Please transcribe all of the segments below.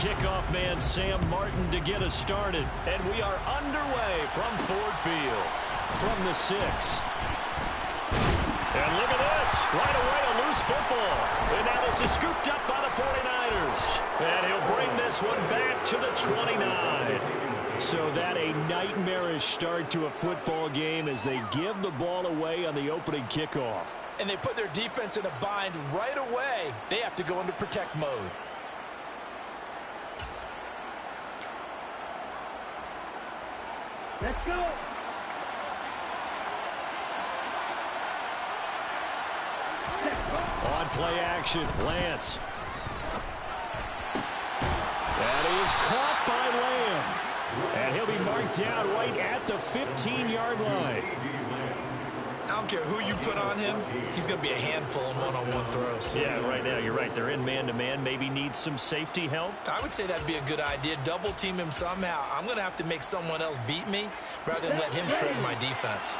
kickoff man, Sam Martin, to get us started. And we are underway from Ford Field. From the 6. And look at this. Right away, a loose football. And now this is scooped up by the 49ers. And he'll bring this one back to the 29. So that a nightmarish start to a football game as they give the ball away on the opening kickoff. And they put their defense in a bind right away. They have to go into protect mode. Let's go. On play action, Lance. That is caught by Lamb. And he'll be marked down right at the 15-yard line. I don't care who you put on him, he's going to be a handful in one-on-one throws. Yeah, right now, you're right. They're in man-to-man. Maybe needs some safety help. I would say that'd be a good idea. Double team him somehow. I'm going to have to make someone else beat me rather than let him shred my defense.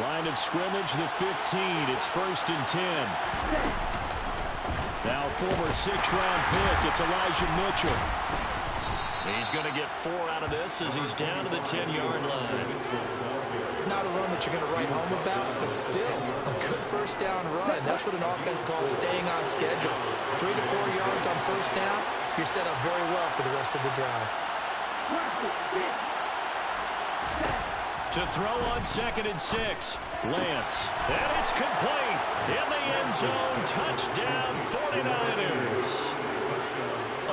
Line of scrimmage, the 15. It's 1st and 10. Now former 6th-round pick, it's Elijah Mitchell. He's going to get 4 out of this as he's down to the 10-yard line. Not a run that you're going to write home about, but still a good first down run. That's what an offense calls staying on schedule. 3 to 4 yards on first down, you're set up very well for the rest of the drive. To throw on 2nd and 6, Lance. And it's complete. In the end zone, touchdown 49ers.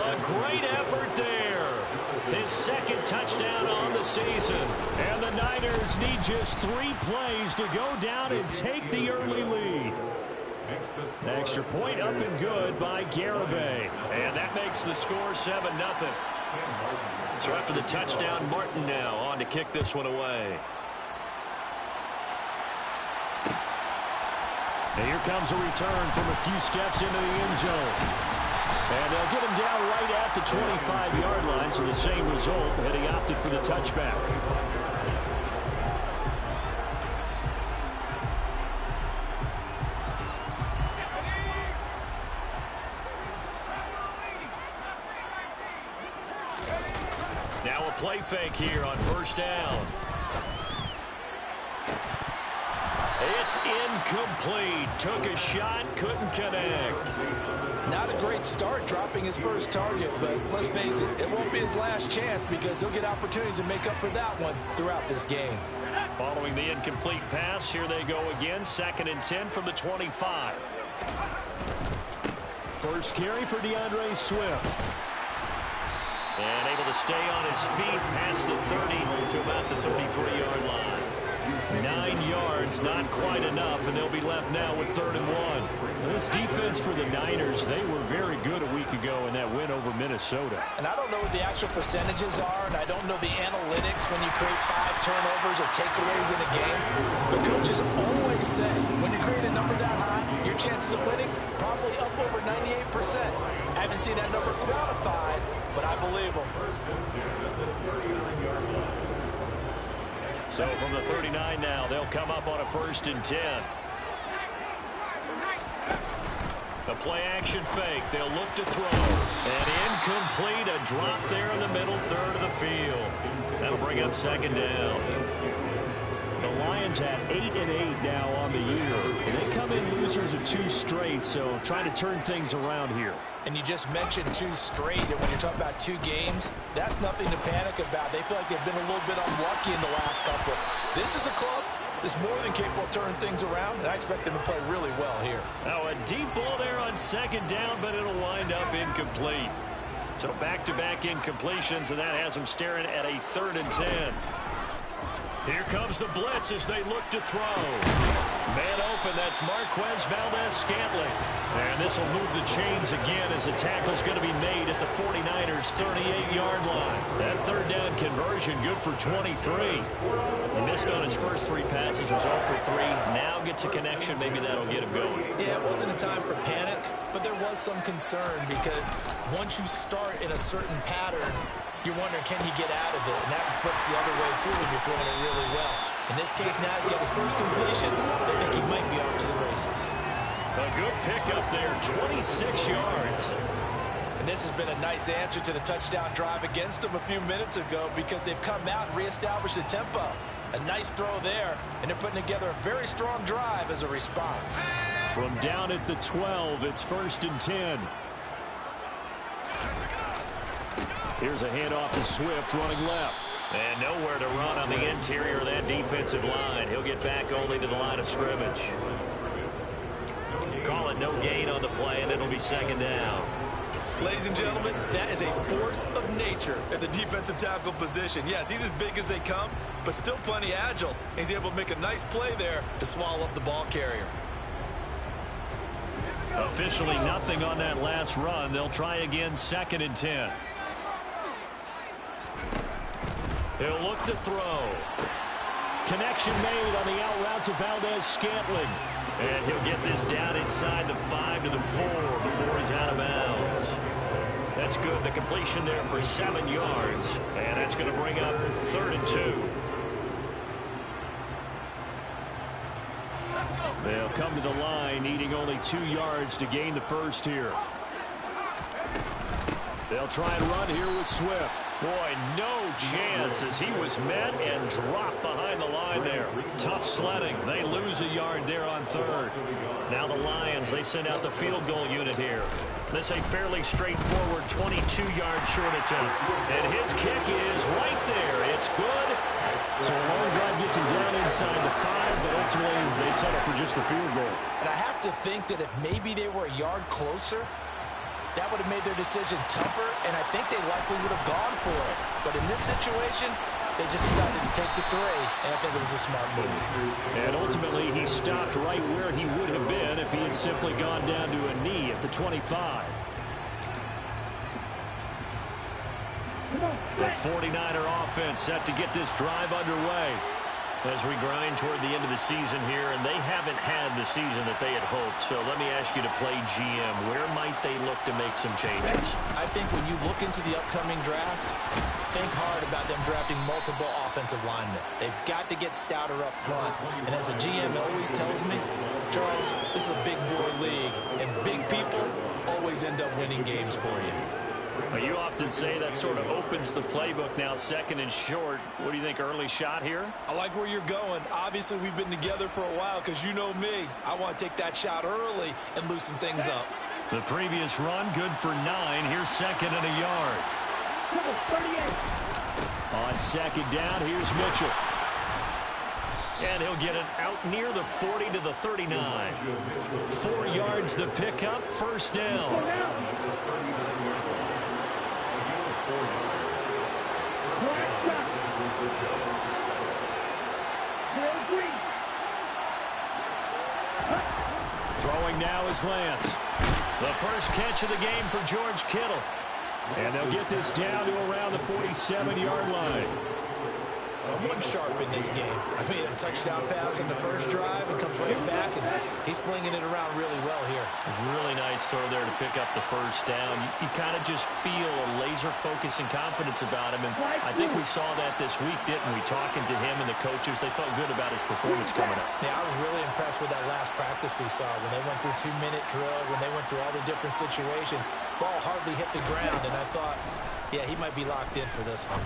A great effort there. His 2nd touchdown on the season. And the Niners need just 3 plays to go down and take the early lead. The extra point up and good by Garibay. And that makes the score 7-0. So after the touchdown, Martin now on to kick this one away. And here comes a return from a few steps into the end zone. And they'll get him down right at the 25-yard line, so the same result, and he opted for the touchback. Now a play fake here on 1st down. It's incomplete. Took a shot, couldn't connect. Not a great start dropping his first target, but let's face it, it won't be his last chance because he'll get opportunities to make up for that one throughout this game. Following the incomplete pass, here they go again. 2nd and 10 from the 25. First carry for DeAndre Swift. And able to stay on his feet past the 30 to about the 33-yard line. 9 yards, not quite enough, and they'll be left now with 3rd and 1. This defense for the Niners, they were very good a week ago in that win over Minnesota. And I don't know what the actual percentages are, and I don't know the analytics when you create 5 turnovers or takeaways in a game. But coaches always say when you create a number that high, your chances of winning probably up over 98%. I haven't seen that number quantified, but I believe them. So from the 39 now, they'll come up on a 1st and 10. The play action fake. They'll look to throw. And incomplete. A drop there in the middle third of the field. That'll bring up 2nd down. The Lions at 8-8 now on the year. And they come in losers of 2 straight, so trying to turn things around here. And you just mentioned 2 straight, and when you're talking about 2 games, that's nothing to panic about. They feel like they've been a little bit unlucky in the last couple. This is a club that's more than capable of turning things around, and I expect them to play really well here. Now a deep ball there on 2nd down, but it'll wind up incomplete. So back-to-back incompletions, and that has them staring at a 3rd and 10. Here comes the blitz as they look to throw. Man open, that's Marquez Valdez-Scantling. And this will move the chains again as the tackle's going to be made at the 49ers' 38-yard line. That 3rd down conversion good for 23. He missed on his first 3 passes, was 0 for 3. Now gets a connection, maybe that'll get him going. Yeah, it wasn't a time for panic, but there was some concern because once you start in a certain pattern, you're wondering, can he get out of it? And that flips the other way, too, when you're throwing it really well. In this case, now he's got his first completion. They think he might be off to the races. A good pickup there, 26 yards. And this has been a nice answer to the touchdown drive against them a few minutes ago because they've come out and reestablished the tempo. A nice throw there, and they're putting together a very strong drive as a response. From down at the 12, it's 1st and 10. Here's a handoff to Swift running left. And nowhere to run on the interior of that defensive line. He'll get back only to the line of scrimmage. Call it no gain on the play, and it'll be 2nd down. Ladies and gentlemen, that is a force of nature at the defensive tackle position. Yes, he's as big as they come, but still plenty agile. He's able to make a nice play there to swallow up the ball carrier. Officially nothing on that last run. They'll try again, 2nd and 10. He'll look to throw. Connection made on the out route to Valdez-Scantling. And he'll get this down inside the 5 to the 4 before he's out of bounds. That's good. The completion there for 7 yards. And that's going to bring up 3rd and 2. They'll come to the line needing only 2 yards to gain the first here. They'll try and run here with Swift. Boy, no chance as he was met and dropped behind the line there. Tough sledding. They lose a yard there on 3rd. Now the Lions, they send out the field goal unit here. This a fairly straightforward 22-yard short attempt. And his kick is right there. It's good. So a long drive gets him down inside the 5, but ultimately they settle for just the field goal. And I have to think that if maybe they were a yard closer, that would have made their decision tougher, and I think they likely would have gone for it. But in this situation, they just decided to take the 3, and I think it was a smart move. And ultimately, he stopped right where he would have been if he had simply gone down to a knee at the 25. The 49er offense set to get this drive underway as we grind toward the end of the season here, and they haven't had the season that they had hoped. So let me ask you to play GM. Where might they look to make some changes? I think when you look into the upcoming draft, think hard about them drafting multiple offensive linemen. They've got to get stouter up front. And as a GM always tells me, Charles, this is a big boy league, and big people always end up winning games for you. You often say that sort of opens the playbook now, 2nd and short. What do you think, early shot here? I like where you're going. Obviously, we've been together for a while because you know me. I want to take that shot early and loosen things up. The previous run, good for 9. Here's 2nd and a yard. 38. On 2nd down, here's Mitchell. And he'll get it out near the 40 to the 39. 4 yards the pickup, 1st down. Throwing now is Lance. The first catch of the game for George Kittle. And they'll get this down to around the 47-yard line. Someone sharp in this game. I mean, a touchdown pass in the first drive and comes right back, and he's flinging it around really well here. Really nice throw there to pick up the first down. You kind of just feel a laser focus and confidence about him, and I think we saw that this week, didn't we? Talking to him and the coaches, they felt good about his performance coming up. Yeah, I was really impressed with that last practice we saw when they went through 2-minute drill, when they went through all the different situations. Ball hardly hit the ground, and I thought, yeah, he might be locked in for this one.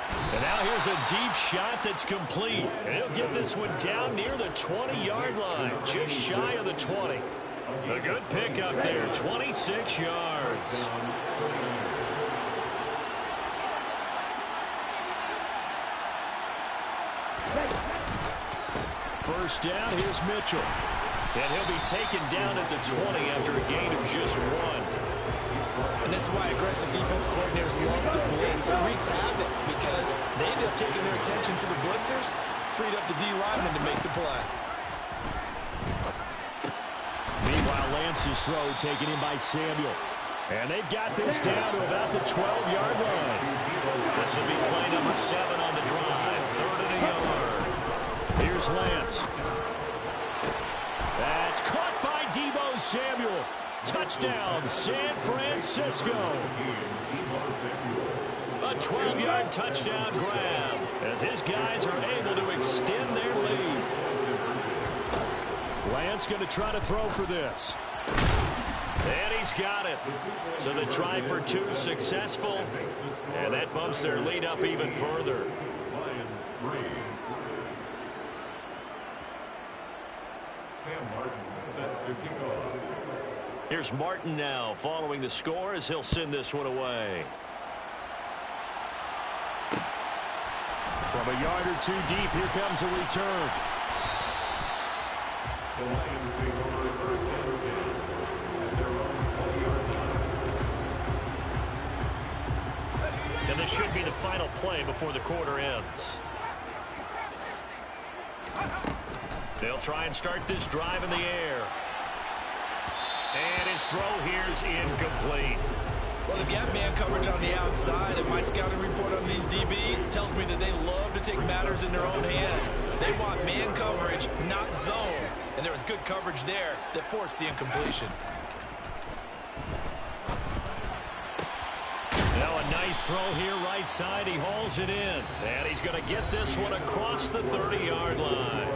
And now here's a deep shot that's complete. And he'll get this one down near the 20-yard line, just shy of the 20. A good pickup there, 26 yards. First down, here's Mitchell. And he'll be taken down at the 20 after a gain of just 1. And this is why aggressive defense coordinators love to blitz. It wreaks havoc because they end up taking their attention to the blitzers, freed up the D lineman to make the play. Meanwhile, Lance's throw taken in by Samuel. And they've got this down to about the 12-yard line. This will be play number 7 on the drive. 3rd and a yard. Here's Lance. That's caught by Deebo Samuel. Touchdown, San Francisco. A 12-yard touchdown grab as his guys are able to extend their lead. Lance going to try to throw for this. And he's He's got it. So the try for two successful, and that bumps their lead up even further. Lions 3. Sam Martin set to kick off. Here's Martin now following the score as he'll send this one away. From a yard or two deep, here comes a return. The Lions take over first and 10 at their own 20-yard line. And this should be the final play before the quarter ends. They'll try and start this drive in the air. And his throw here's incomplete. Well, they've got man coverage on the outside, and my scouting report on these DBs tells me that they love to take matters in their own hands. They want man coverage, not zone. And there was good coverage there that forced the incompletion. Now a nice throw here right side. He hauls it in. And he's going to get this one across the 30-yard line.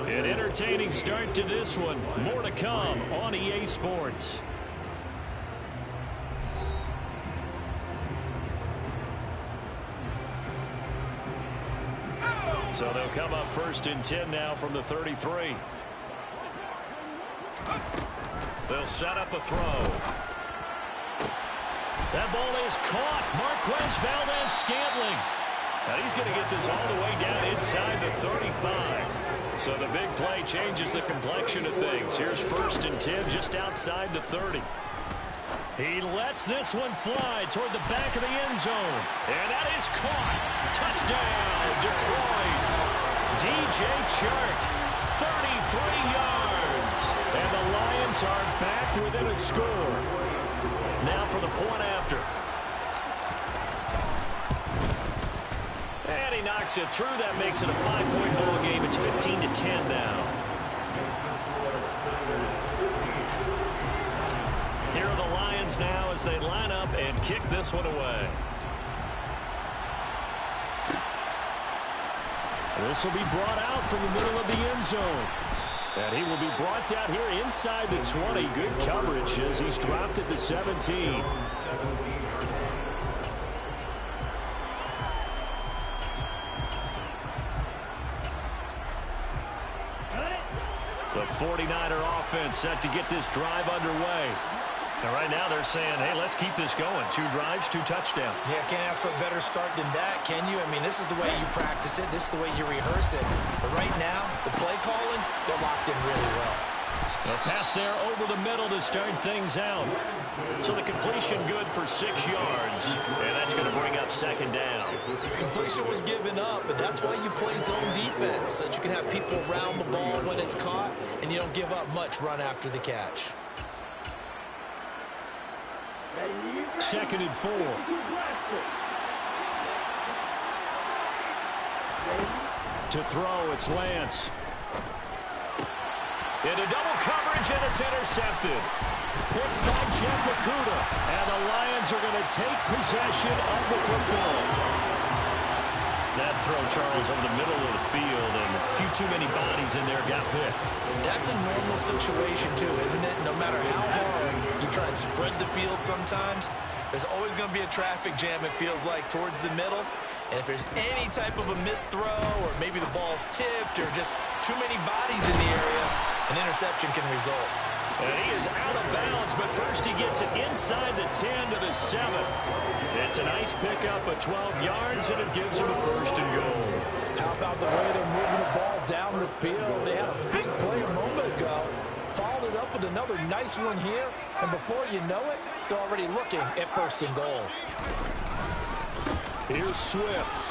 An entertaining start to this one. More to come on EA Sports. So they'll come up first and 10 now from the 33. They'll set up a throw. That ball is caught. Marquez Valdez-Scantling. And he's going to get this all the way down inside the 35. So the big play changes the complexion of things. Here's first and 10 just outside the 30. He lets this one fly toward the back of the end zone. And that is caught. Touchdown, Detroit. DJ Chark, 33 yards. And the Lions are back within a score. Now for the point after. And he knocks it through. That makes it a 5-point ball game. It's 15-10 now. Here are the Lions now as they line up and kick this one away. This will be brought out from the middle of the end zone. And he will be brought down here inside the 20. Good coverage as he's dropped at the 17. The 49er offense set to get this drive underway. And right now they're saying, hey, let's keep this going. 2 drives, 2 touchdowns. Yeah, can't ask for a better start than that, can you? I mean, this is the way you practice it. This is the way you rehearse it. But right now, the play calling, they're locked in really well. A pass there over the middle to start things out. So the completion good for 6 yards. And that's going to bring up second down. Completion was given up, but that's why you play zone defense, so that you can have people around the ball when it's caught, and you don't give up much run after the catch. Second and 4. To throw, it's Lance. Into double coverage, and it's intercepted. Picked by Jeff Okudah. And the Lions are going to take possession of the football. That throw, Charles, over the middle of the field, and a few too many bodies in there got picked. That's a normal situation, too, isn't it? No matter how hard you try and spread the field sometimes, there's always going to be a traffic jam, it feels like, towards the middle. And if there's any type of a missed throw, or maybe the ball's tipped, or just too many bodies in the area, an interception can result. And he is out of bounds, but first he gets it inside the 10 to the 7. It's a nice pickup of 12 yards, and it gives him a first and goal. How about the way they're moving the ball down the field? They had a big play a moment ago, followed it up with another nice one here, and before you know it, they're already looking at first and goal. Here's Swift.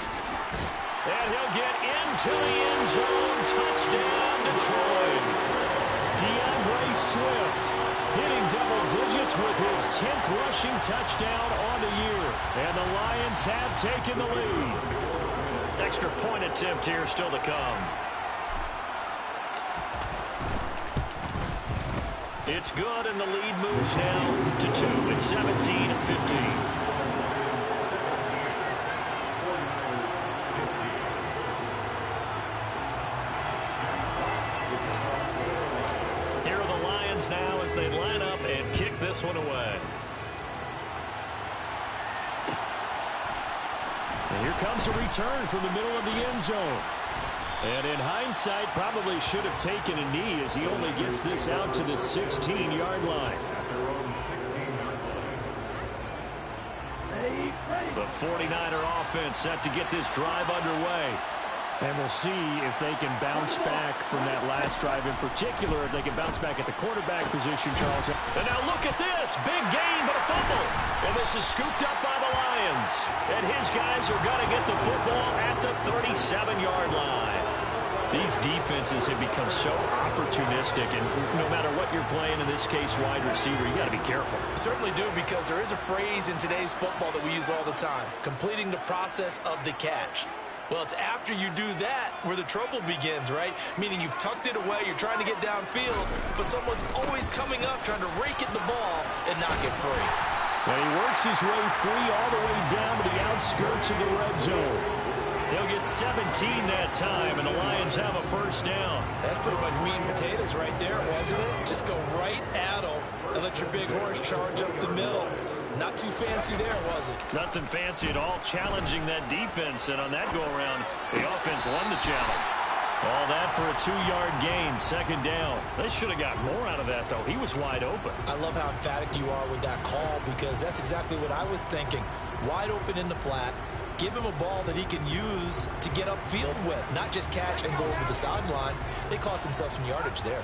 And he'll get into the end zone. Touchdown, Detroit. DeAndre Swift hitting double digits with his 10th rushing touchdown on the year. And the Lions have taken the lead. Extra point attempt here still to come. It's good, and the lead moves now to 2. It's 17-15. Now as they line up and kick this this one away. And here comes a return from the middle of the end zone. And in hindsight, probably should have taken a knee as he only gets this out to the 16-yard line. The 49er offense set to get this drive underway. And we'll see if they can bounce back from that last drive in particular, if they can bounce back at the quarterback position, Charles. And now look at this. Big gain, but a fumble. And this is scooped up by the Lions. And his guys are going to get the football at the 37-yard line. These defenses have become so opportunistic, and no matter what you're playing, in this case, wide receiver, you got to be careful. You certainly do, because there is a phrase in today's football that we use all the time, completing the process of the catch. Well, it's after you do that where the trouble begins, right? Meaning you've tucked it away, you're trying to get downfield, but someone's always coming up trying to rake at the ball and not get free. And he works his way free all the way down to the outskirts of the red zone. They'll get 17 that time, and the Lions have a first down. That's pretty much meat and potatoes right there, wasn't it? Just go right at them and let your big horse charge up the middle. Not too fancy there, was it? Nothing fancy at all, challenging that defense, and on that go-around, the offense won the challenge. All that for a 2-yard gain, second down. They should have got more out of that, though. He was wide open. I love how emphatic you are with that call, because that's exactly what I was thinking. Wide open in the flat. Give him a ball that he can use to get upfield with, not just catch and go over the sideline. They cost themselves some yardage there.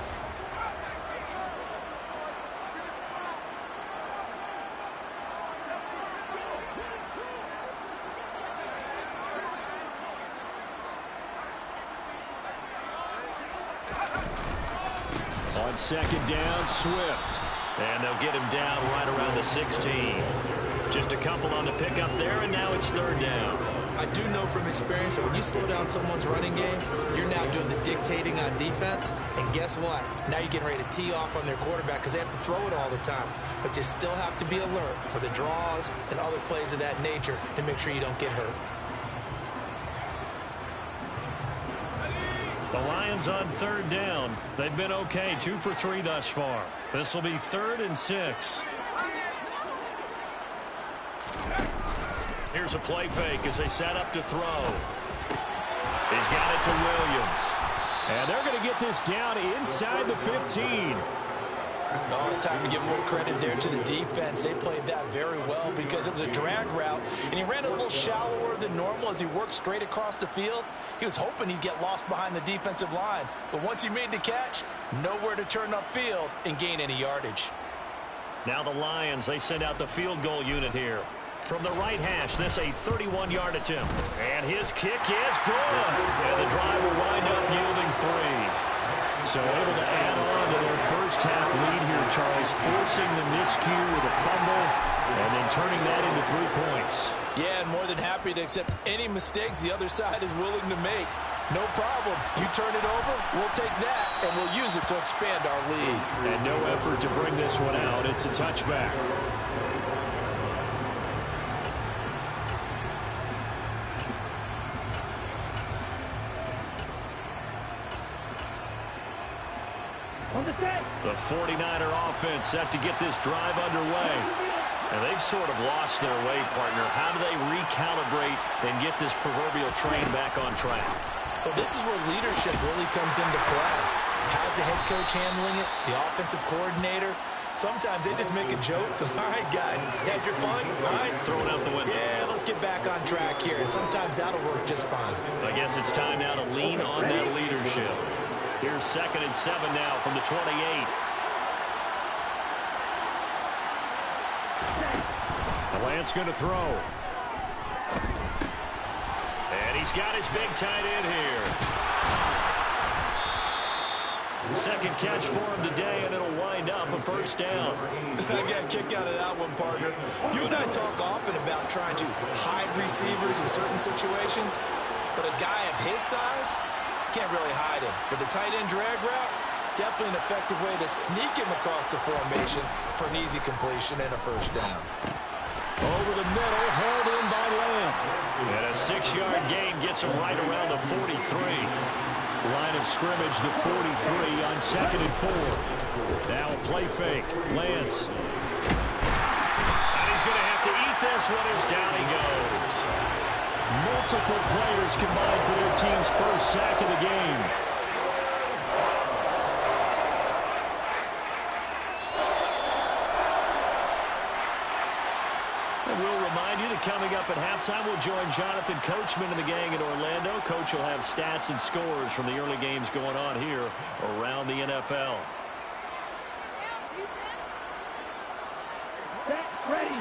On second down, Swift. And they'll get him down right around the 16. Just a couple on the pickup there, and now it's third down. I do know from experience that when you slow down someone's running game, you're now doing the dictating on defense. And guess what? Now you're getting ready to tee off on their quarterback because they have to throw it all the time. But you still have to be alert for the draws and other plays of that nature to make sure you don't get hurt. The Lions on third down. They've been okay, 2 for 3 thus far. This will be 3rd and 6. Here's a play fake as they set up to throw. He's got it to Williams. And they're going to get this down inside the 15. Oh, it's time to give a little credit there to the defense. They played that very well because it was a drag route, and he ran a little shallower than normal as he worked straight across the field. He was hoping he'd get lost behind the defensive line, but once he made the catch, nowhere to turn upfield and gain any yardage. Now the Lions, they send out the field goal unit here. From the right hash, this a 31-yard attempt. And his kick is good. And the drive will wind up yielding 3. So able to add on to their first half lead here, Charles, forcing the miscue with a fumble and then turning that into 3 points. Yeah, and more than happy to accept any mistakes the other side is willing to make. No problem. You turn it over, we'll take that, and we'll use it to expand our lead. And no effort to bring this one out. It's a touchback. The 49er offense set to get this drive underway. And they've sort of lost their way, partner. How do they recalibrate and get this proverbial train back on track? Well, this is where leadership really comes into play. How's the head coach handling it? The offensive coordinator? Sometimes they just make a joke. All right, guys, had your fun? All right. Throw it out the window. Yeah, let's get back on track here. And sometimes that'll work just fine. I guess it's time now to lean on that leadership. Here's 2nd and 7 now from the 28. The Lance going to throw. And he's got his big tight end here. Second catch for him today, and it'll wind up a first down. I got a kick out of that one, partner. You and I talk often about trying to hide receivers in certain situations, but a guy of his size can't really hide him. But the tight end drag route, definitely an effective way to sneak him across the formation for an easy completion and a first down. Over the middle, hauled in by Lamb. And a 6-yard gain gets him right around the 43. Line of scrimmage, the 43 on 2nd and 4. Now a play fake. Lance this one is down he goes. Multiple players combined for their team's first sack of the game. And we'll remind you that coming up at halftime, we'll join Jonathan Coachman and the gang in Orlando. Coach will have stats and scores from the early games going on here around the NFL. Ready.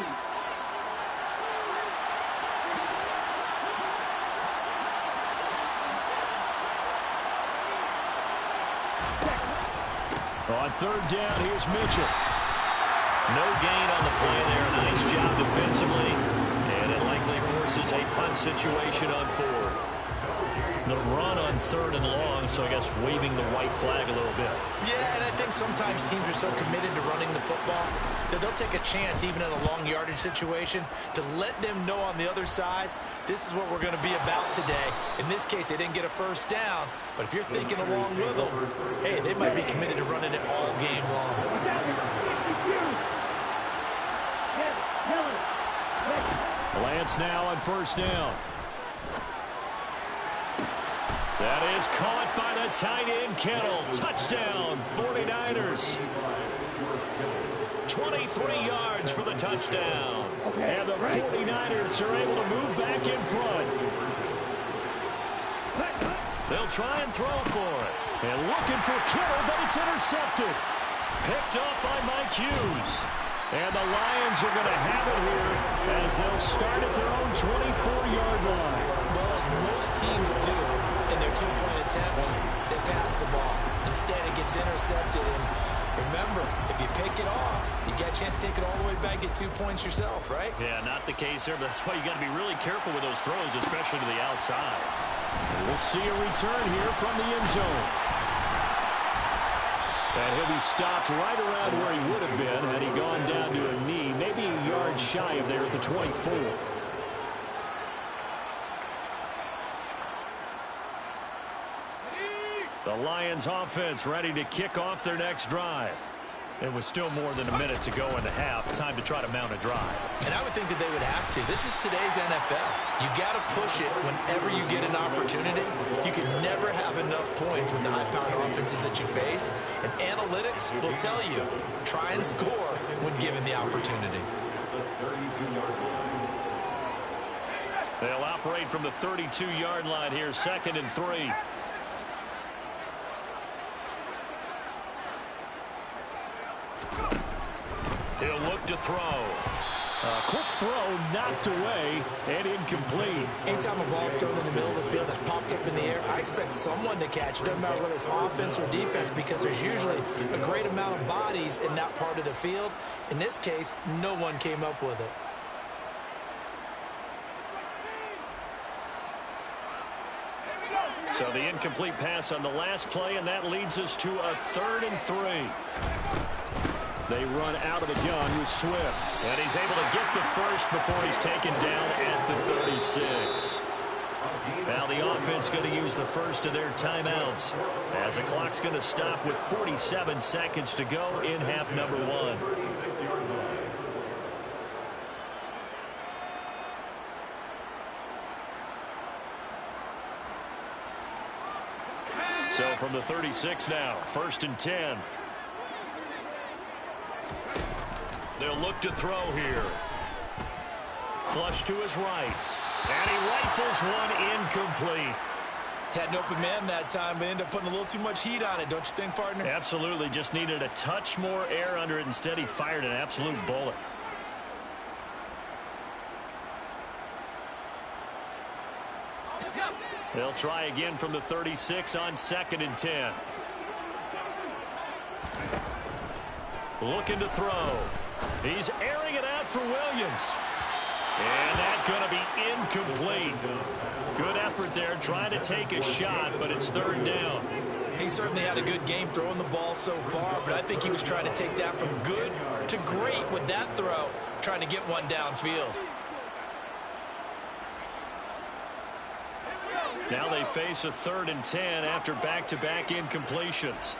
On third down, here's Mitchell. No gain on the play there. Nice job defensively. And it likely forces a punt situation on fourth. The run on third and long, so I guess waving the white flag a little bit. Yeah, and I think sometimes teams are so committed to running the football that they'll take a chance, even in a long yardage situation, to let them know on the other side, this is what we're going to be about today. In this case, they didn't get a first down, but if you're thinking along with them, hey, they might be committed to running it all game long. Lance now on first down. That is caught by the tight end, Kittle. Touchdown, 49ers. 23 yards for the touchdown. And the 49ers are able to move back in front. They'll try and throw for it. And looking for Kittle, but it's intercepted. Picked up by Mike Hughes. And the Lions are going to have it here as they'll start at their own 24-yard line. Well, as most teams do in their two-point attempt, they pass the ball. Instead, it gets intercepted. And remember, if you pick it off, you get a chance to take it all the way back, get 2 points yourself, right? Yeah, not the case there, but that's why you got to be really careful with those throws, especially to the outside. We'll see a return here from the end zone. And he'll be stopped right around where he would have been had he gone down to a knee, maybe a yard shy of there at the 24. The Lions offense ready to kick off their next drive. And with still more than a minute to go in the half, time to try to mount a drive. And I would think that they would have to. This is today's NFL. You got to push it whenever you get an opportunity. You can never have enough points with the high-powered offenses that you face. And analytics will tell you, try and score when given the opportunity. They'll operate from the 32-yard line here, 2nd and 3. He'll look to throw. A quick throw knocked away and incomplete. Anytime a ball's thrown in the middle of the field that's popped up in the air, I expect someone to catch it. Doesn't matter whether it's offense or defense, because there's usually a great amount of bodies in that part of the field. In this case, no one came up with it. So the incomplete pass on the last play, and that leads us to a 3rd and 3. They run out of the gun with Swift. And he's able to get the first before he's taken down at the 36. Now the offense going to use the first of their timeouts as the clock's going to stop with 47 seconds to go in half number 1. So from the 36 now, 1st and 10. They'll look to throw here. Flush to his right. And he rifles one incomplete. Had an open man that time, but ended up putting a little too much heat on it, don't you think, partner? Absolutely. Just needed a touch more air under it. Instead, he fired an absolute bullet. They'll try again from the 36 on 2nd and 10. Looking to throw. He's airing it out for Williams. And that's going to be incomplete. Good effort there, trying to take a shot, but it's 3rd down. He certainly had a good game throwing the ball so far, but I think he was trying to take that from good to great with that throw, trying to get one downfield. Now they face a 3rd and 10 after back-to-back incompletions.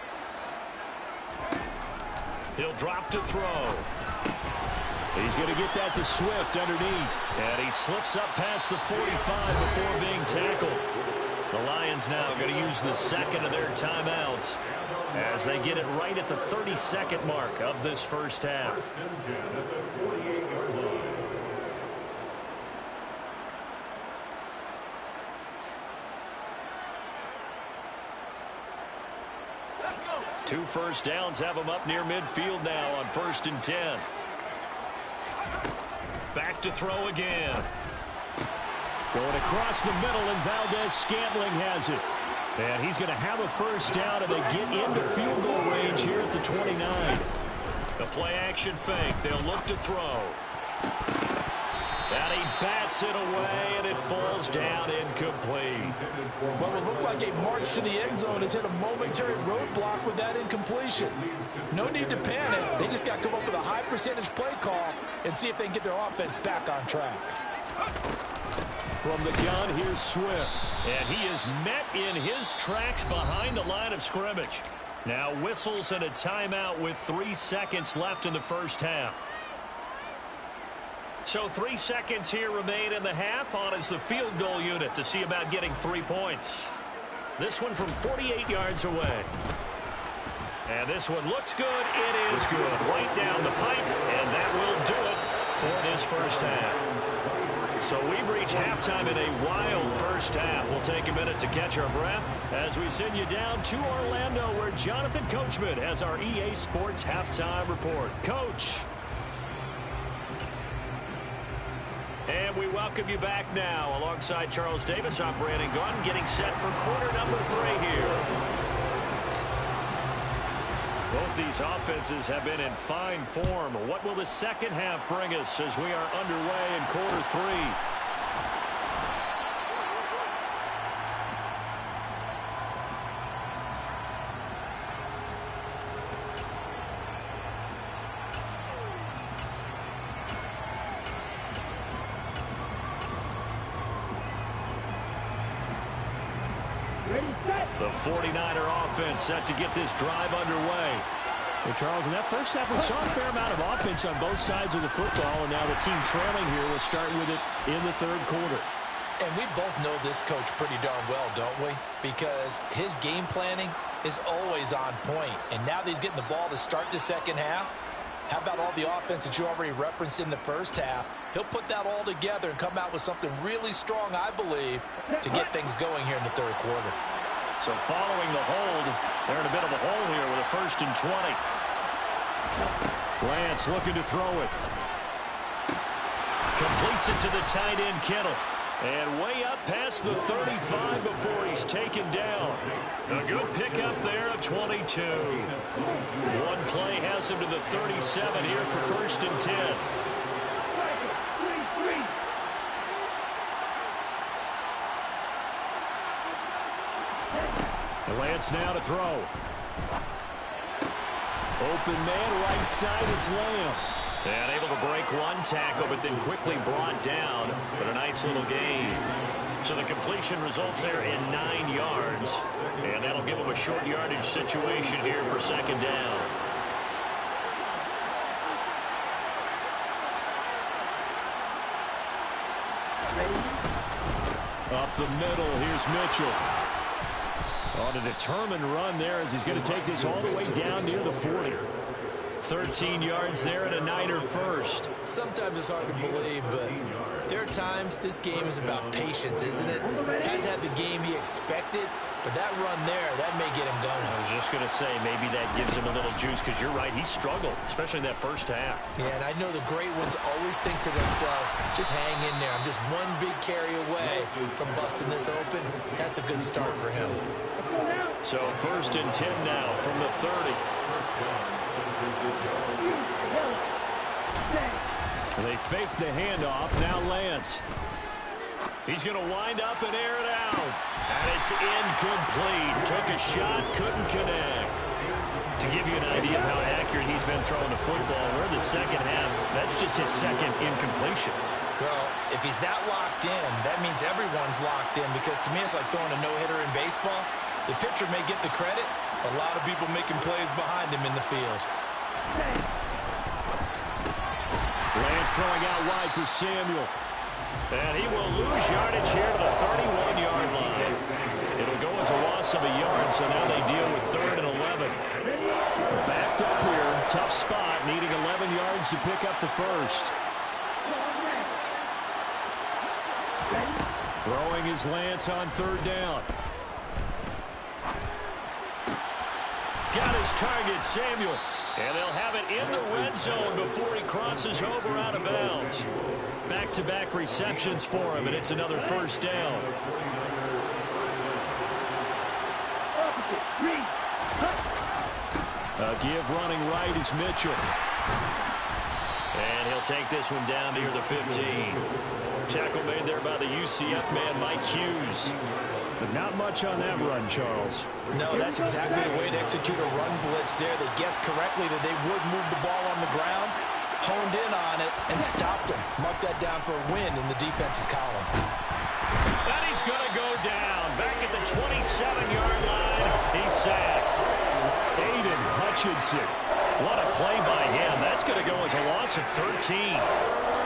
He'll drop to throw. He's going to get that to Swift underneath. And he slips up past the 45 before being tackled. The Lions now going to use the second of their timeouts as they get it right at the 32nd mark of this first half. Two first downs have them up near midfield now on 1st and 10. Back to throw again. Going across the middle, and Valdez-Scantling has it. And he's going to have a first down, and they get into field goal range here at the 29. The play action fake. They'll look to throw. And he bats it away, and it falls down incomplete. What would look like a march to the end zone has hit a momentary roadblock with that incompletion. No need to panic. They just got to come up with a high percentage play call and see if they can get their offense back on track. From the gun, here's Swift. And he is met in his tracks behind the line of scrimmage. Now whistles and a timeout with 3 seconds left in the first half. So 3 seconds here remain in the half. On is the field goal unit to see about getting 3 points. This one from 48 yards away. And this one looks good. It is good. Right down the pipe. And that will do it for this first half. So we've reached halftime in a wild first half. We'll take a minute to catch our breath as we send you down to Orlando, where Jonathan Coachman has our EA Sports halftime report. Coach. And we welcome you back now. Alongside Charles Davis, I'm Brandon Gunn, getting set for quarter number 3 here. Both these offenses have been in fine form. What will the second half bring us as we are underway in quarter 3? The 49er offense set to get this drive underway. Well, Charles, in that first half, we saw a fair amount of offense on both sides of the football, and now the team trailing here will start with it in the third quarter. And we both know this coach pretty darn well, don't we? Because his game planning is always on point. And now that he's getting the ball to start the second half, how about all the offense that you already referenced in the first half? He'll put that all together and come out with something really strong, I believe, to get things going here in the third quarter. So following the hold, they're in a bit of a hole here with a 1st and 20. Lance looking to throw it. Completes it to the tight end, Kittle. And way up past the 35 before he's taken down. A good pickup there of 22. One play has him to the 37 here for 1st and 10. Lance now to throw. Open man, right side, it's Lamb. And able to break one tackle, but then quickly brought down. But a nice little gain. So the completion results there in 9 yards. And that'll give him a short yardage situation here for 2nd down. Up the middle, here's Mitchell. On a determined run there as he's going to take this all the way down near the 40. 13 yards there and a Niner first. Sometimes it's hard to believe, but there are times this game is about patience, isn't it? Has had the game he expected, but that run there, that may get him going. I was just going to say, maybe that gives him a little juice, because you're right, he struggled, especially in that first half. Yeah, and I know the great ones always think to themselves, just hang in there. I'm just one big carry away from busting this open. That's a good start for him. So 1st and 10 now from the 30. They fake the handoff. Now Lance. He's going to wind up and air it out. And it's incomplete. Took a shot, couldn't connect. To give you an idea of how accurate he's been throwing the football, we're in the second half. That's just his second incompletion. Well, if he's that locked in, that means everyone's locked in, because to me it's like throwing a no-hitter in baseball. The pitcher may get the credit, but a lot of people making plays behind him in the field. throwing out wide for Samuel. And he will lose yardage here to the 31-yard line. It'll go as a loss of a yard, so now they deal with 3rd and 11. Backed up here. Tough spot, needing 11 yards to pick up the first. Throwing his Lance on 3rd down. Got his target, Samuel. And they'll have it in the red zone before he crosses over out of bounds. Back-to-back receptions for him, and it's another 1st down. A give running right is Mitchell. And he'll take this one down near the 15. Tackle made there by the UCF man, Mike Hughes. But not much on that run, Charles. No, that's exactly the way to execute a run blitz there. They guessed correctly that they would move the ball on the ground, honed in on it, and stopped him. Mark that down for a win in the defense's column. And he's going to go down. Back at the 27-yard line. He's sacked. Aiden Hutchinson. What a play by him. That's going to go as a loss of 13.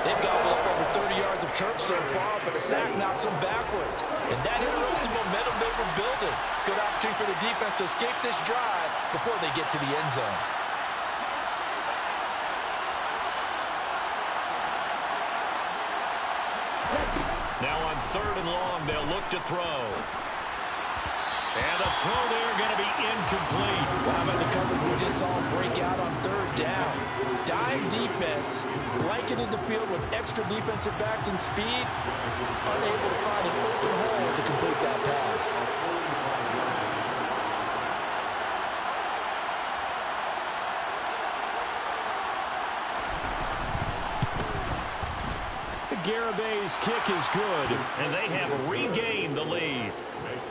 They've gobbled up over 30 yards of turf so far, but a sack knocks them backwards. And that interrupts the momentum they were building. Good opportunity for the defense to escape this drive before they get to the end zone. Now on 3rd and long, they'll look to throw. And the throw there going to be incomplete. Well, how about the coverage we just saw him break out on 3rd down? Dime defense, blanketed the field with extra defensive backs and speed, unable to find an open hole to complete that pass. Garabay's kick is good. And they have regained the lead.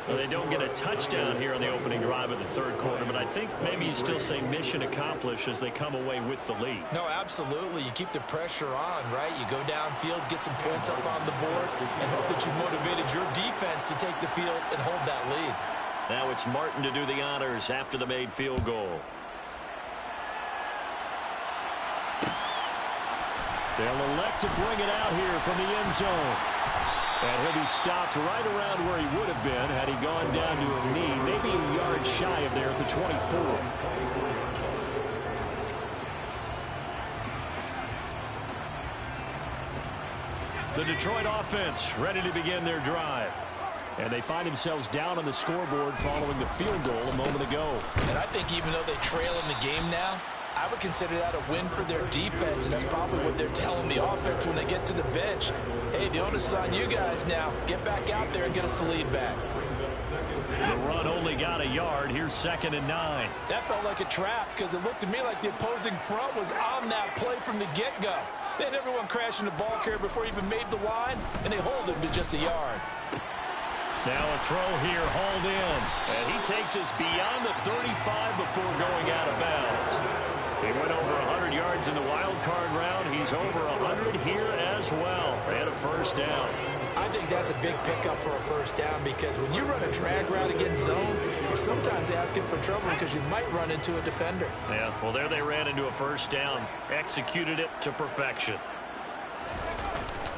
Well, they don't get a touchdown here on the opening drive of the 3rd quarter, but I think maybe you still say mission accomplished as they come away with the lead. No, absolutely. You keep the pressure on, right? You go downfield, get some points up on the board, and hope that you motivated your defense to take the field and hold that lead. Now it's Martin to do the honors after the made field goal. They'll elect to bring it out here from the end zone. And he'll be stopped right around where he would have been had he gone down to a knee, maybe a yard shy of there at the 24. The Detroit offense ready to begin their drive. And they find themselves down on the scoreboard following the field goal a moment ago. And I think even though they trail in the game now, I would consider that a win for their defense, and that's probably what they're telling the offense when they get to the bench. Hey, the onus is on you guys now. Get back out there and get us the lead back. The run only got a yard. Here's 2nd and 9. That felt like a trap because it looked to me like the opposing front was on that play from the get-go. They had everyone crashing the ball carrier before he even made the line, and they hold him to just a yard. Now a throw here, hauled in. And he takes us beyond the 35 before going out of bounds. He went over 100 yards in the wild card round. He's over 100 here as well. And a 1st down. I think that's a big pickup for a 1st down because when you run a drag route against zone, you're sometimes asking for trouble because you might run into a defender. Yeah, well, there they ran into a 1st down. Executed it to perfection.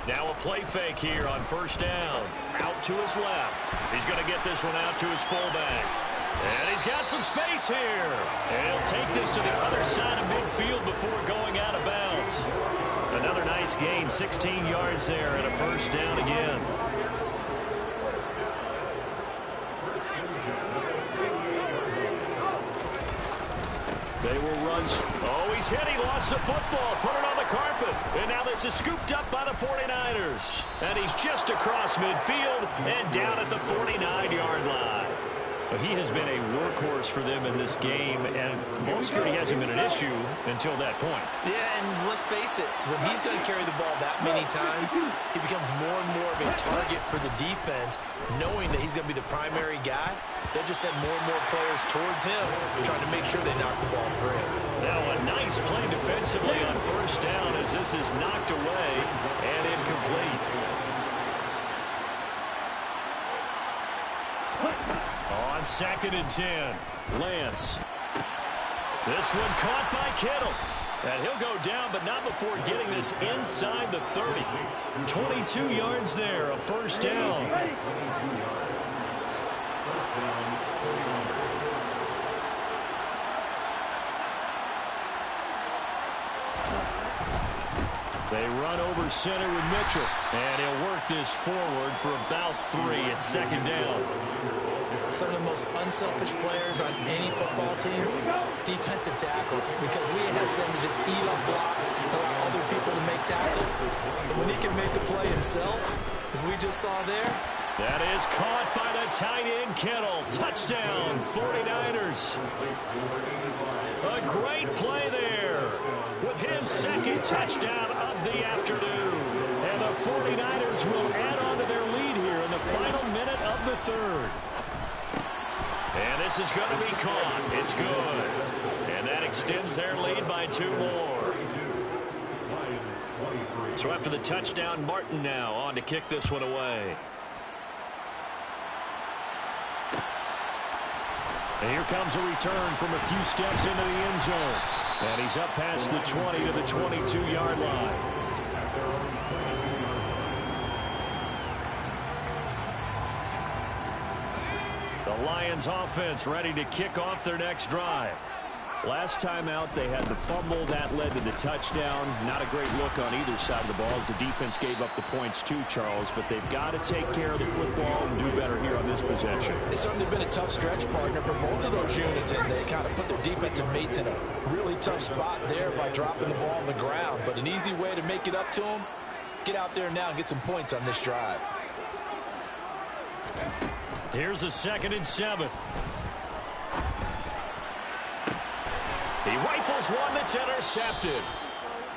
Now a play fake here on 1st down. Out to his left. He's going to get this one out to his fullback. And he's got some space here. And he'll take this to the other side of midfield before going out of bounds. Another nice gain, 16 yards there and a 1st down again. They will run. Oh, he's hit. He lost the football. Put it on the carpet. And now this is scooped up by the 49ers. And he's just across midfield and down at the 49-yard line. He has been a workhorse for them in this game, and ball security hasn't been an issue until that point. Yeah, and let's face it, when he's going to carry the ball that many times, he becomes more and more of a target for the defense, knowing that he's going to be the primary guy. They'll just send more and more players towards him, trying to make sure they knock the ball free. Now a nice play defensively on 1st down as this is knocked away and incomplete. On 2nd and 10, Lance. This one caught by Kittle. And he'll go down, but not before getting this inside the 30. 22 yards there, a first down. They run over center with Mitchell. And he'll work this forward for about 3 at second down. Some of the most unselfish players on any football team, defensive tackles, because we ask them to just eat up blocks, allow other people to make tackles. But when he can make a play himself, as we just saw there. That is caught by the tight end, Kittle. Touchdown, 49ers. A great play there with his second touchdown of the afternoon. And the 49ers will add on to their lead here in the final minute of the third. And this is going to be caught. It's good. And that extends their lead by 2 more. So after the touchdown, Martin now on to kick this one away. And here comes a return from a few steps into the end zone. And he's up past the 20 to the 22-yard line. The Lions offense ready to kick off their next drive. Last time out, they had the fumble. That led to the touchdown. Not a great look on either side of the ball as the defense gave up the points too, Charles. But they've got to take care of the football and do better here on this possession. It's certainly been a tough stretch, partner, for both of those units, and they kind of put their defensive mates in a really tough spot there by dropping the ball on the ground. But an easy way to make it up to them, get out there now and get some points on this drive. Here's a 2nd and 7. He rifles one that's intercepted.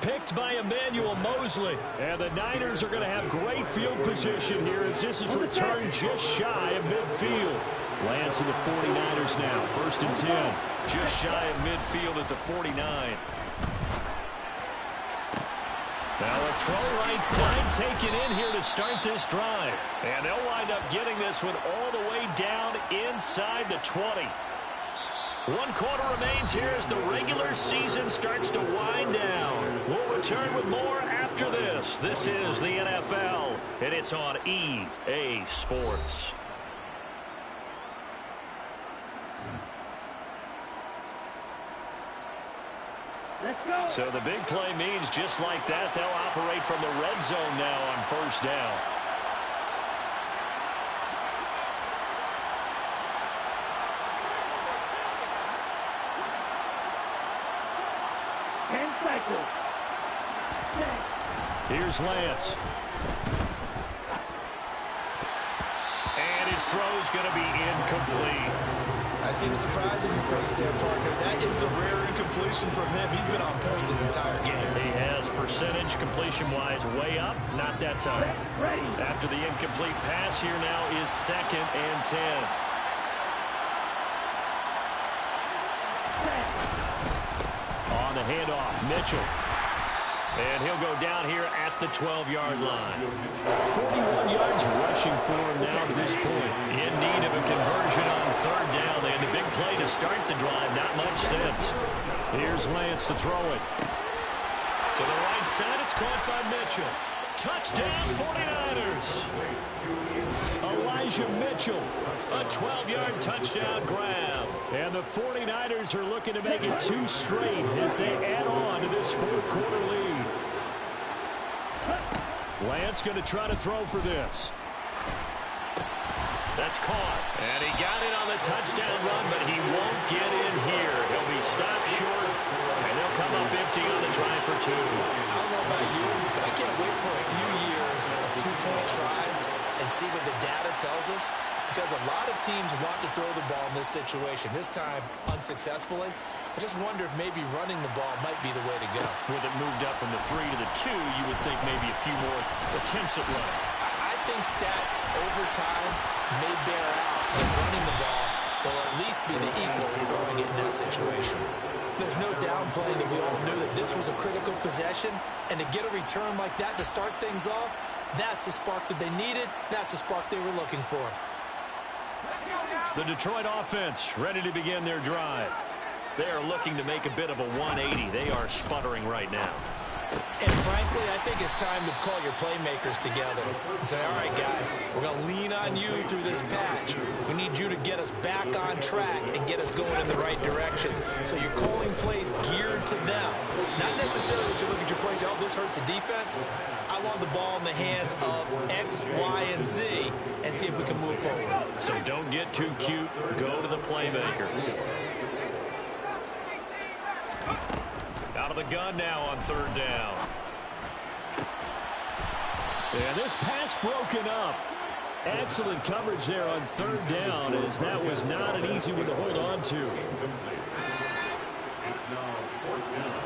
Picked by Emmanuel Mosley. And the Niners are going to have great field position here as this is returned just shy of midfield. Lance and the 49ers now, 1st and 10. Just shy of midfield at the 49. Now a throw right side taken in here to start this drive. And they'll wind up getting this one all the way down inside the 20. 1 quarter remains here as the regular season starts to wind down. We'll return with more after this. This is the NFL, and it's on EA Sports. So the big play means just like that, they'll operate from the red zone now on 1st down. Here's Lance. And his throw's going to be incomplete. I see the surprise in your face there, partner. That is a rare incompletion from him. He's been on point this entire game. He has percentage completion-wise way up. Not that time. After the incomplete pass, here now is 2nd and 10. On the handoff, Mitchell. And he'll go down here at the 12-yard line. 41 yards rushing for him now to this point. In need of a conversion on 3rd down. They had the big play to start the drive. Not much sense. Here's Lance to throw it. To the right side, it's caught by Mitchell. Touchdown, 49ers. Elijah Mitchell. A 12-yard touchdown grab. And the 49ers are looking to make it 2 straight as they add on to this 4th quarter lead. Lance going to try to throw for this. That's caught. And he got it on the touchdown run, but he won't get in here. He'll be stopped short, and they'll come up empty on the try for 2. I don't know about you, but I can't wait for a few years of 2-point tries and see what the data tells us, because a lot of teams want to throw the ball in this situation, this time unsuccessfully. I just wonder if maybe running the ball might be the way to go. With it moved up from the 3 to the 2, you would think maybe a few more attempts at running. I think stats over time may bear out that running the ball will at least be the equal of throwing it in that situation. There's no downplaying that we all knew that this was a critical possession, and to get a return like that to start things off, that's the spark that they needed. That's the spark they were looking for. The Detroit offense ready to begin their drive. They are looking to make a bit of a 180. They are sputtering right now. And frankly, I think it's time to call your playmakers together and say, all right, guys, we're going to lean on you through this patch. We need you to get us back on track and get us going in the right direction. So you're calling plays geared to them. Not necessarily that you look at your plays, oh, this hurts the defense. I want the ball in the hands of X, Y, and Z and see if we can move forward. So don't get too cute. Go to the playmakers. Out of the gun now on third down. And this pass broken up. Excellent coverage there on third down, as that was not an easy one to hold on to. It's now fourth down.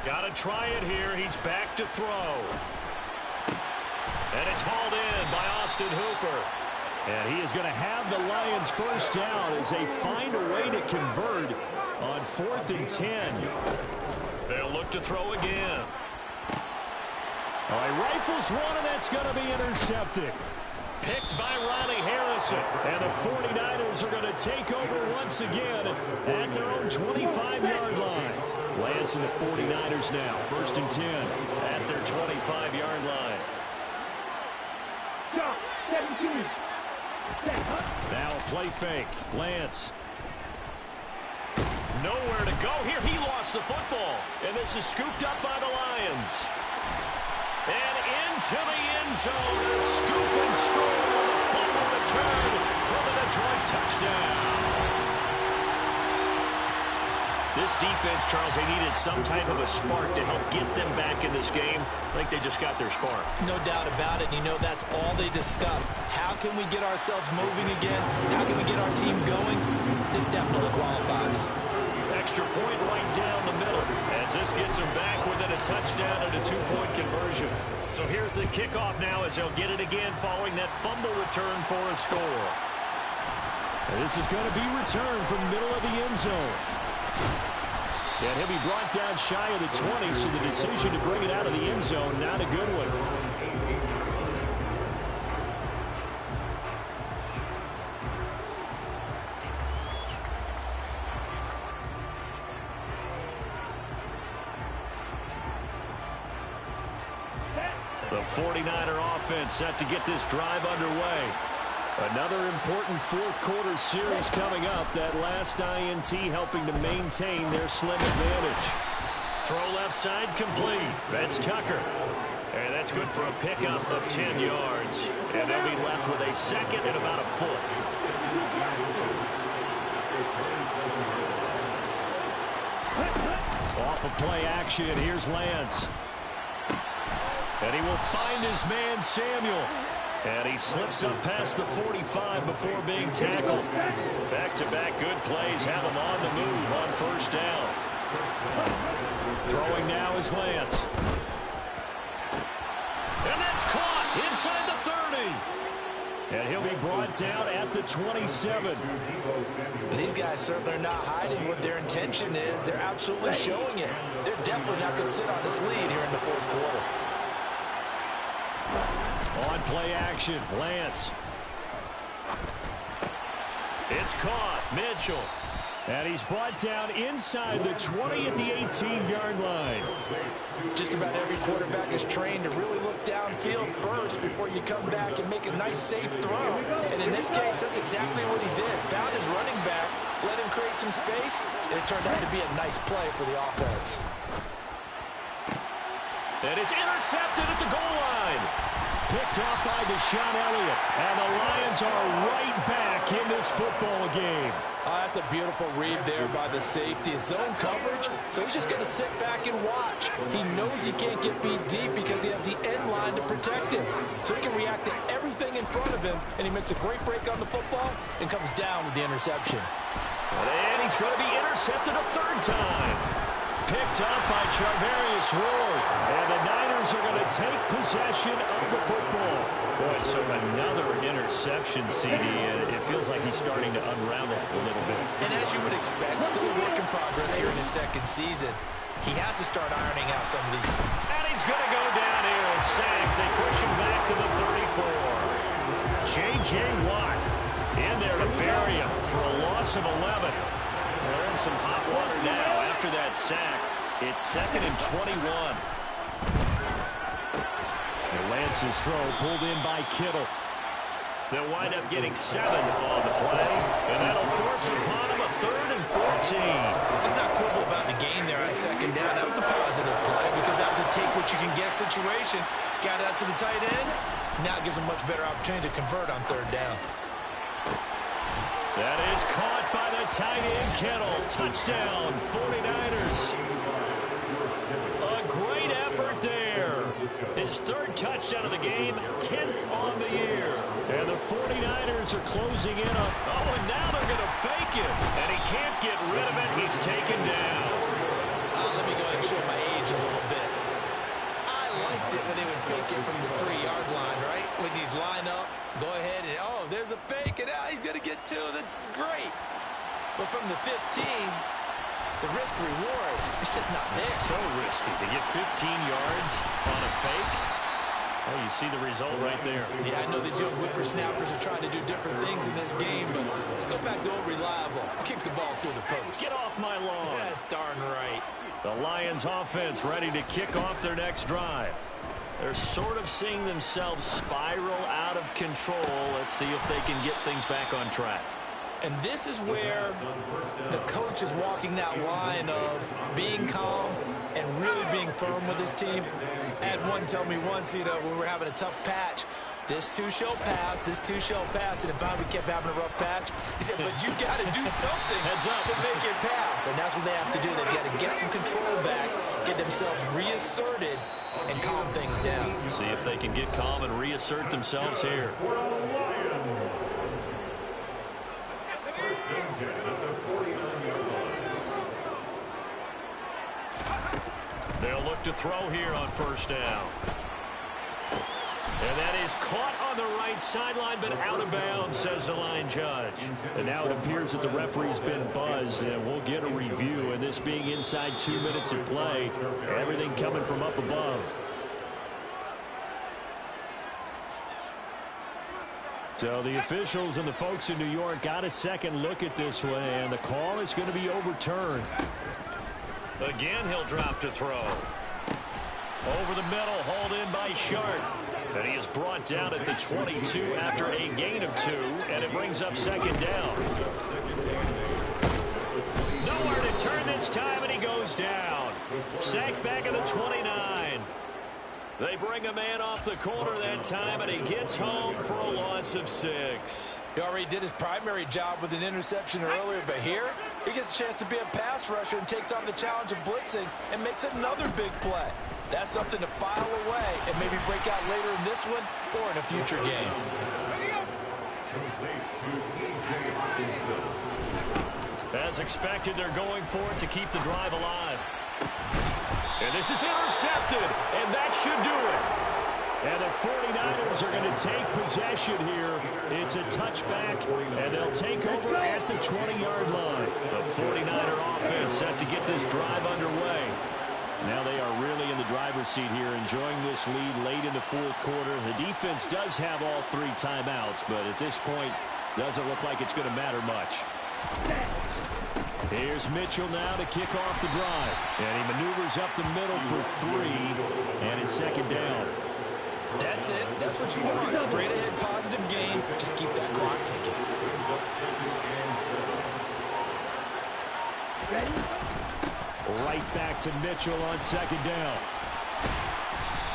Got to try it here. He's back to throw. And it's hauled in by Austin Hooper. And he is going to have the Lions first down as they find a way to convert on 4th and 10. They'll look to throw again. All right, rifles one, and that's going to be intercepted. Picked by Riley Harrison. And the 49ers are going to take over once again at their own 25-yard line. Lance and the 49ers now, 1st and 10 at their 25-yard line. 17. Now a play fake. Lance. Nowhere to go here. He lost the football. And this is scooped up by the Lions. And into the end zone. A scoop and score. A fumble return for the Detroit touchdown. This defense, Charles, they needed some type of a spark to help get them back in this game. I think they just got their spark. No doubt about it. You know, that's all they discussed. How can we get ourselves moving again? How can we get our team going? This definitely qualifies. Extra point right down the middle as this gets them back within a touchdown and a two-point conversion. So here's the kickoff now as they'll get it again following that fumble return for a score. And this is going to be returned from the middle of the end zone. And he'll be brought down shy of the 20, so the decision to bring it out of the end zone, not a good one. The 49er offense set to get this drive underway. Another important fourth-quarter series coming up. That last INT helping to maintain their slim advantage. Throw left side complete. That's Tucker. And that's good for a pickup of 10 yards. And they'll be left with a second and about a foot. Off of play action, here's Lance. And he will find his man, Samuel. And he slips up past the 45 before being tackled. Back-to-back good plays have him on the move on first down. Throwing now is Lance. And that's caught inside the 30. And he'll be brought down at the 27. These guys certainly are not hiding what their intention is. They're absolutely showing it. They're definitely not going to sit on this lead here in the fourth quarter. On play action, Lance. It's caught. Mitchell. And he's brought down inside the 20 at the 18-yard line. Just about every quarterback is trained to really look downfield first before you come back and make a nice, safe throw. And in this case, that's exactly what he did. Found his running back, let him create some space, and it turned out to be a nice play for the offense. And it's intercepted at the goal line. Picked off by Deshaun Elliott. And the Lions are right back in this football game. That's a beautiful read there by the safety. His zone coverage, so he's just going to sit back and watch. He knows he can't get beat deep because he has the end line to protect him. So he can react to everything in front of him, and he makes a great break on the football and comes down with the interception. And he's going to be intercepted a third time. Picked up by Charvarius Ward. And the Niners are going to take possession of the football. Boy, so another interception, CD, and it feels like he's starting to unravel a little bit. And as you would expect, still a work in progress here in his second season. He has to start ironing out some of these. And he's going to go down here, sacked. They push him back to the 34. J.J. Watt in there to bury him for a loss of 11. They're in some hot water now after that sack. It's 2nd and 21. And Lance's throw pulled in by Kittle. They'll wind up getting 7 on the play, and that'll force upon him a 3rd and 14. Let's not quibble about the gain there on 2nd down. That was a positive play because that was a take-what-you-can-get situation. Got out to the tight end. Now it gives him a much better opportunity to convert on 3rd down. That is caught by the tight end, Kittle. Touchdown, 49ers. A great effort there. His 3rd touchdown of the game, 10th on the year. And the 49ers are closing in on... Oh, and now they're going to fake it. And he can't get rid of it. He's taken down. Let me go ahead and show my age a little bit. I liked it when they would fake it from the 3-yard line, right? When you'd line up, go ahead and, oh, there's a fake, and he's going to get 2. That's great. But from the 15... the risk-reward, it's just not there. So risky to get 15 yards on a fake. Oh, you see the result right there. Yeah, I know these young whippersnappers are trying to do different things in this game, but let's go back to old reliable. Kick the ball through the post. Get off my lawn. That's darn right. The Lions offense ready to kick off their next drive. They're sort of seeing themselves spiral out of control. Let's see if they can get things back on track. And this is where the coach is walking that line of being calm and really being firm with his team. I had one tell me once, when we were having a tough patch, this too shall pass, this too shall pass. And if we kept having a rough patch, he said, but you got to do something to make it pass. And that's what they have to do. They've got to get some control back, get themselves reasserted, and calm things down. See if they can get calm and reassert themselves here. They'll look to throw here on 1st down. And that is caught on the right sideline, but out of bounds, says the line judge. And now it appears that the referee's been buzzed, and we'll get a review. And this being inside 2 minutes of play, everything coming from up above. So the officials and the folks in New York got a second look at this one, and the call is going to be overturned. Again, he'll drop to throw. Over the middle, hauled in by Sharp. And he is brought down at the 22 after a gain of 2, and it brings up 2nd down. Nowhere to turn this time, and he goes down. Sacked back at the 29. They bring a man off the corner that time, and he gets home for a loss of 6. He already did his primary job with an interception earlier, but here he gets a chance to be a pass rusher and takes on the challenge of blitzing and makes another big play. That's something to file away and maybe break out later in this one or in a future game. As expected, they're going for it to keep the drive alive. And this is intercepted, and that should do it. And the 49ers are going to take possession here. It's a touchback, and they'll take over at the 20-yard line. The 49er offense set to get this drive underway. Now they are really in the driver's seat here, enjoying this lead late in the 4th quarter. The defense does have all 3 timeouts, but at this point, doesn't look like it's going to matter much. Here's Mitchell now to kick off the drive. And he maneuvers up the middle for 3, and it's 2nd down. That's it. That's what you want. Straight ahead, positive gain. Just keep that clock ticking. Right back to Mitchell on 2nd down.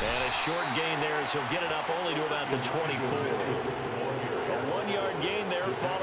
And a short gain there as he'll get it up only to about the 24. A 1-yard gain there following